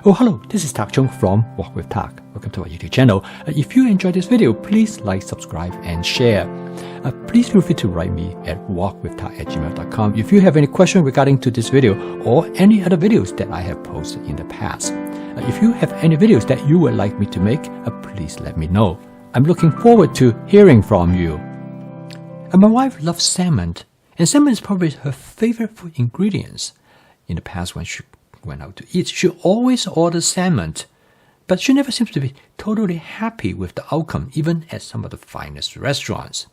Oh, hello, this is Tak Chung from Walk with Tak. Welcome to our YouTube channel. If you enjoyed this video, please like, subscribe, and share. Please feel free to write me at walkwithtak@gmail.com if you have any question regarding to this video or any other videos that I have posted in the past. If you have any videos that you would like me to make, please let me know. I'm looking forward to hearing from you. My wife loves salmon, and salmon is probably her favorite food ingredients. In the past, when she went out to eat, she always orders salmon, but she never seems to be totally happy with the outcome, even at some of the finest restaurants.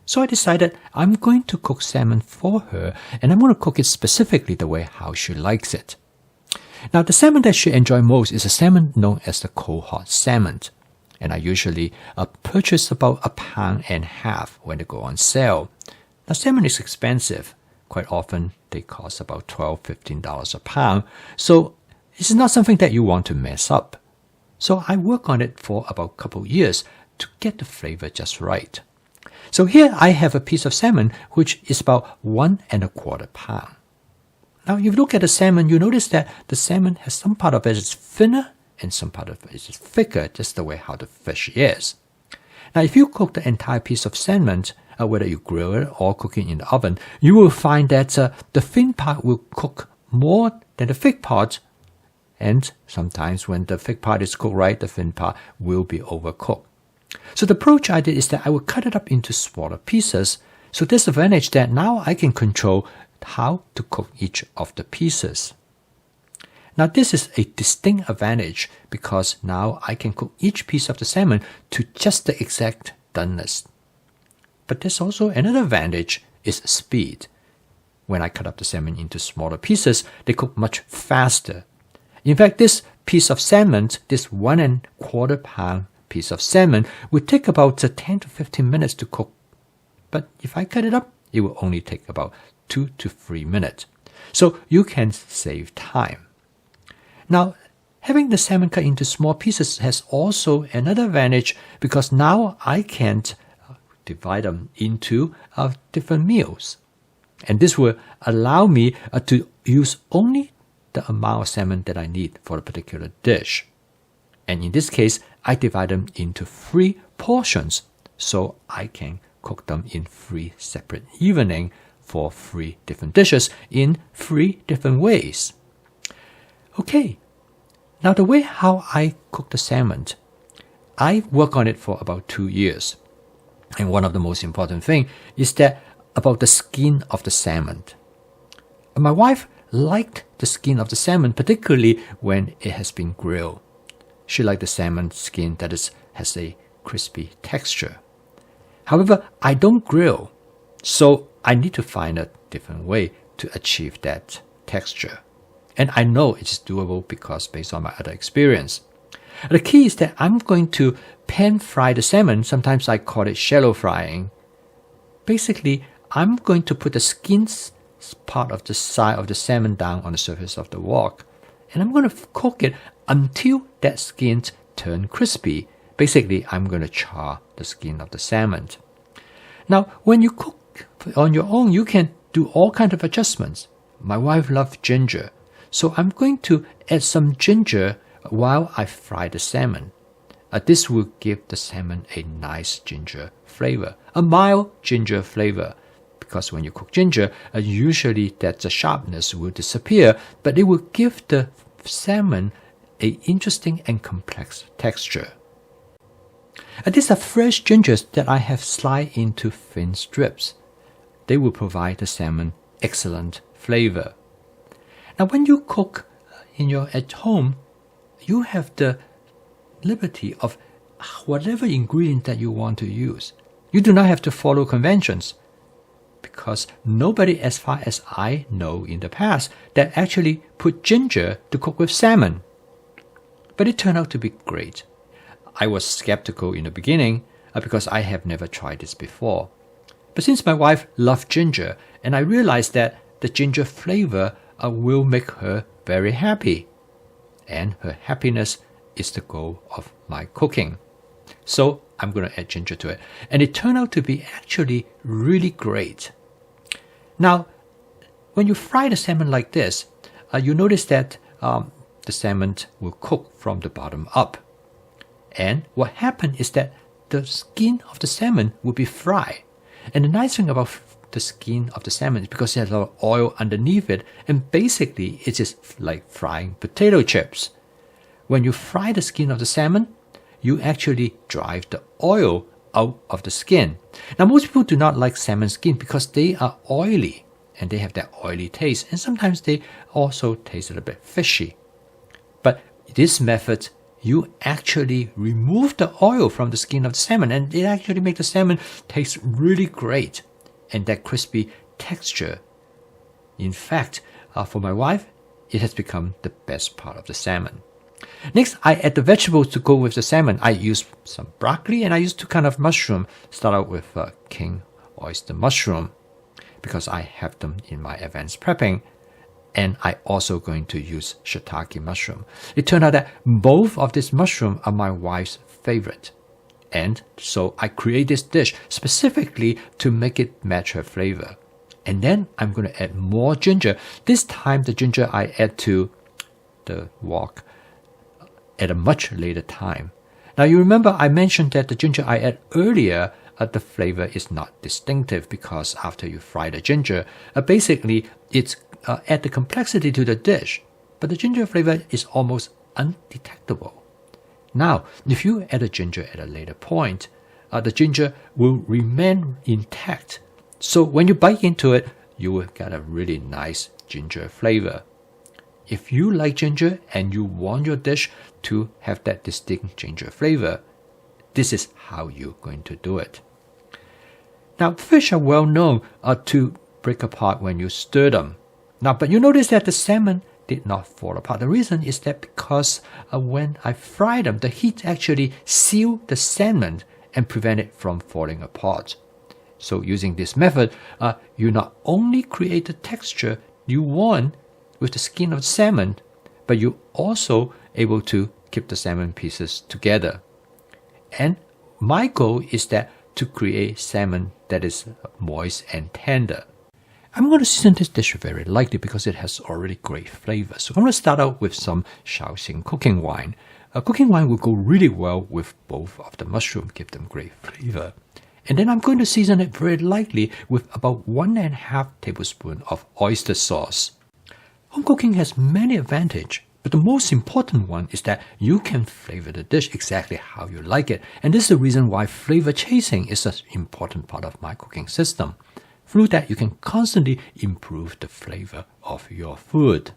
So I decided I'm going to cook salmon for her, and I'm going to cook it specifically the way how she likes it. Now, the salmon that she enjoys most is a salmon known as the cold hot salmon, and I usually purchase about 1.5 pounds when they go on sale. Now, salmon is expensive. Quite often, they cost about $12, $15 a pound, so it's not something that you want to mess up. So I work on it for about a couple years to get the flavor just right. So here I have a piece of salmon which is about 1.25 pounds. Now, if you look at the salmon, you notice that the salmon has some part of it is thinner and some part of it is thicker, just the way how the fish is. Now, if you cook the entire piece of salmon, whether you grill it or cook it in the oven, you will find that the thin part will cook more than the thick part. And sometimes when the thick part is cooked right, the thin part will be overcooked. So the approach I did is that I will cut it up into smaller pieces. So there's the advantage that now I can control how to cook each of the pieces. Now, this is a distinct advantage because now I can cook each piece of the salmon to just the exact doneness. But there's also another advantage, is speed. When I cut up the salmon into smaller pieces, they cook much faster. In fact, this piece of salmon, this 1.25 pound piece of salmon, will take about 10 to 15 minutes to cook. But if I cut it up, it will only take about 2 to 3 minutes. So you can save time. Now, having the salmon cut into small pieces has also another advantage because now I can divide them into different meals. And this will allow me to use only the amount of salmon that I need for a particular dish. And in this case, I divide them into 3 portions, so I can cook them in 3 separate evenings for 3 different dishes in 3 different ways. Okay, now the way how I cook the salmon, I work on it for about 2 years. And one of the most important things is that about the skin of the salmon. My wife liked the skin of the salmon, particularly when it has been grilled. She liked the salmon skin that has a crispy texture. However, I don't grill, so I need to find a different way to achieve that texture. And I know it's doable because based on my other experience. The key is that I'm going to pan fry the salmon. Sometimes I call it shallow frying. Basically, I'm going to put the skin part of the side of the salmon down on the surface of the wok. And I'm going to cook it until that skin turns crispy. Basically, I'm going to char the skin of the salmon. Now, when you cook on your own, you can do all kinds of adjustments. My wife loves ginger, so I'm going to add some ginger while I fry the salmon. This will give the salmon a nice ginger flavor, a mild ginger flavor. Because when you cook ginger, usually that the sharpness will disappear, but it will give the salmon an interesting and complex texture. These are fresh gingers that I have sliced into thin strips. They will provide the salmon excellent flavor. Now, when you cook at home, you have the liberty of whatever ingredient that you want to use. You do not have to follow conventions because nobody, as far as I know in the past, that actually put ginger to cook with salmon. But it turned out to be great. I was skeptical in the beginning because I have never tried this before. But since my wife loves ginger, and I realized that the ginger flavor will make her very happy. And her happiness is the goal of my cooking. So I'm going to add ginger to it. And it turned out to be actually really great. Now, when you fry the salmon like this, you notice that the salmon will cook from the bottom up. And what happened is that the skin of the salmon will be fried. And the nice thing about the skin of the salmon is because it has a lot of oil underneath it, and basically it's just like frying potato chips. When you fry the skin of the salmon, you actually drive the oil out of the skin. Now, most people do not like salmon skin because they are oily and they have that oily taste, and sometimes they also taste a little bit fishy. But this method, you actually remove the oil from the skin of the salmon, and it actually makes the salmon taste really great and that crispy texture. In fact, for my wife, it has become the best part of the salmon. Next, I add the vegetables to go with the salmon. I use some broccoli and I use two kinds of mushroom. Start out with king oyster mushroom because I have them in my advanced prepping. And I also going to use shiitake mushroom. It turned out that both of these mushrooms are my wife's favorite. And so I create this dish specifically to make it match her flavor. And then I'm going to add more ginger. This time the ginger I add to the wok at a much later time. Now you remember I mentioned that the ginger I add earlier, the flavor is not distinctive because after you fry the ginger, basically it's add the complexity to the dish, but the ginger flavor is almost undetectable. Now, if you add a ginger at a later point, the ginger will remain intact. So when you bite into it, you will get a really nice ginger flavor. If you like ginger and you want your dish to have that distinct ginger flavor, this is how you're going to do it. Now, fish are well known to break apart when you stir them. Now, but you notice that the salmon did not fall apart. The reason is that because when I fry them, the heat actually sealed the salmon and prevent it from falling apart. So using this method, you not only create the texture you want with the skin of the salmon, but you also able to keep the salmon pieces together. And my goal is that to create salmon that is moist and tender. I'm going to season this dish very lightly because it has already great flavor. So I'm going to start out with some Shaoxing cooking wine. Cooking wine will go really well with both of the mushroom, give them great flavor. And then I'm going to season it very lightly with about 1.5 tablespoons of oyster sauce. Home cooking has many advantages, but the most important one is that you can flavor the dish exactly how you like it. And this is the reason why flavor chasing is such an important part of my cooking system. Through that, you can constantly improve the flavor of your food.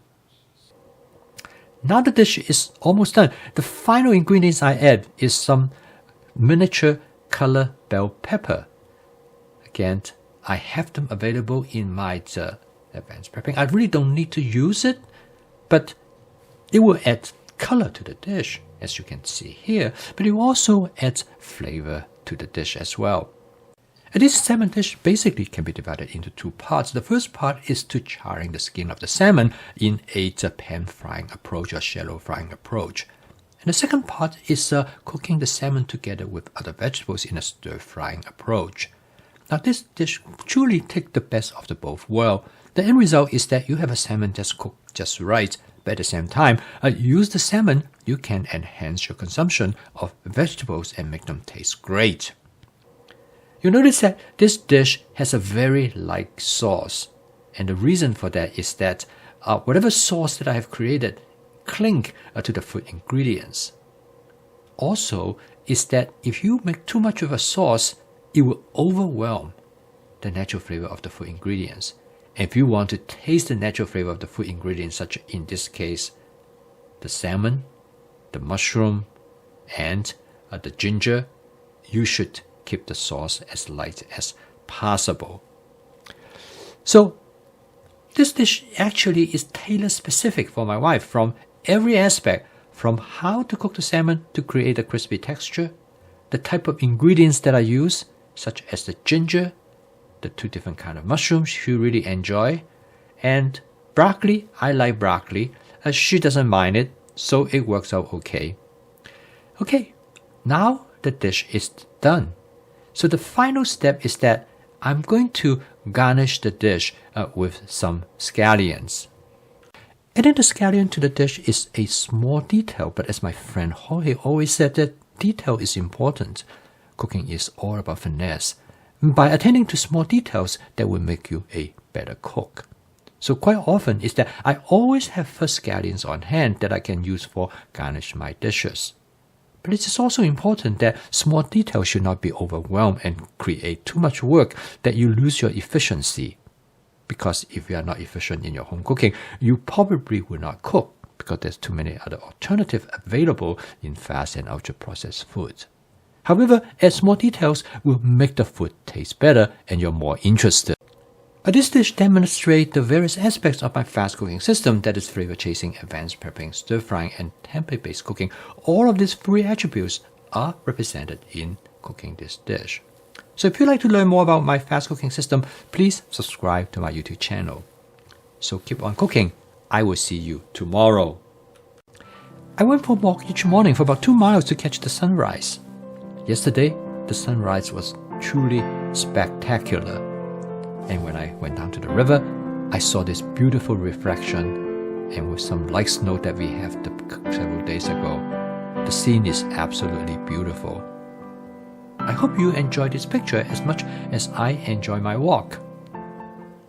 Now the dish is almost done. The final ingredients I add is some miniature color bell pepper. Again, I have them available in my advanced prepping. I really don't need to use it, but it will add color to the dish, as you can see here, but it also adds flavor to the dish as well. And this salmon dish basically can be divided into two parts. The first part is to charring the skin of the salmon in a pan frying approach or shallow frying approach. And the second part is cooking the salmon together with other vegetables in a stir frying approach. Now this dish truly takes the best of the both worlds. The end result is that you have a salmon that's cooked just right, but at the same time, use the salmon, you can enhance your consumption of vegetables and make them taste great. You notice that this dish has a very light sauce, and the reason for that is that whatever sauce that I have created cling to the food ingredients. Also, is that if you make too much of a sauce, it will overwhelm the natural flavor of the food ingredients. And if you want to taste the natural flavor of the food ingredients, such in this case, the salmon, the mushroom, and the ginger, you should keep the sauce as light as possible. So this dish actually is tailor specific for my wife from every aspect, from how to cook the salmon to create a crispy texture, the type of ingredients that I use, such as the ginger, the two different kind of mushrooms she really enjoy, and broccoli. I like broccoli. She doesn't mind it, so it works out okay. Okay, now the dish is done. So the final step is that I'm going to garnish the dish with some scallions. Adding the scallion to the dish is a small detail, but as my friend Jorge always said, that detail is important. Cooking is all about finesse. By attending to small details, that will make you a better cook. So quite often is that I always have fresh scallions on hand that I can use for garnish my dishes. But it is also important that small details should not be overwhelmed and create too much work that you lose your efficiency. Because if you are not efficient in your home cooking, you probably will not cook because there's too many other alternatives available in fast and ultra-processed foods. However, add small details will make the food taste better and you're more interested. This dish demonstrates the various aspects of my fast cooking system, that is flavor chasing, advanced prepping, stir frying, and template-based cooking. All of these three attributes are represented in cooking this dish. So if you'd like to learn more about my fast cooking system, please subscribe to my YouTube channel. So keep on cooking. I will see you tomorrow. I went for a walk each morning for about 2 miles to catch the sunrise. Yesterday, the sunrise was truly spectacular. And when I went down to the river, I saw this beautiful reflection, and with some light snow that we have several days ago, the scene is absolutely beautiful. I hope you enjoyed this picture as much as I enjoy my walk.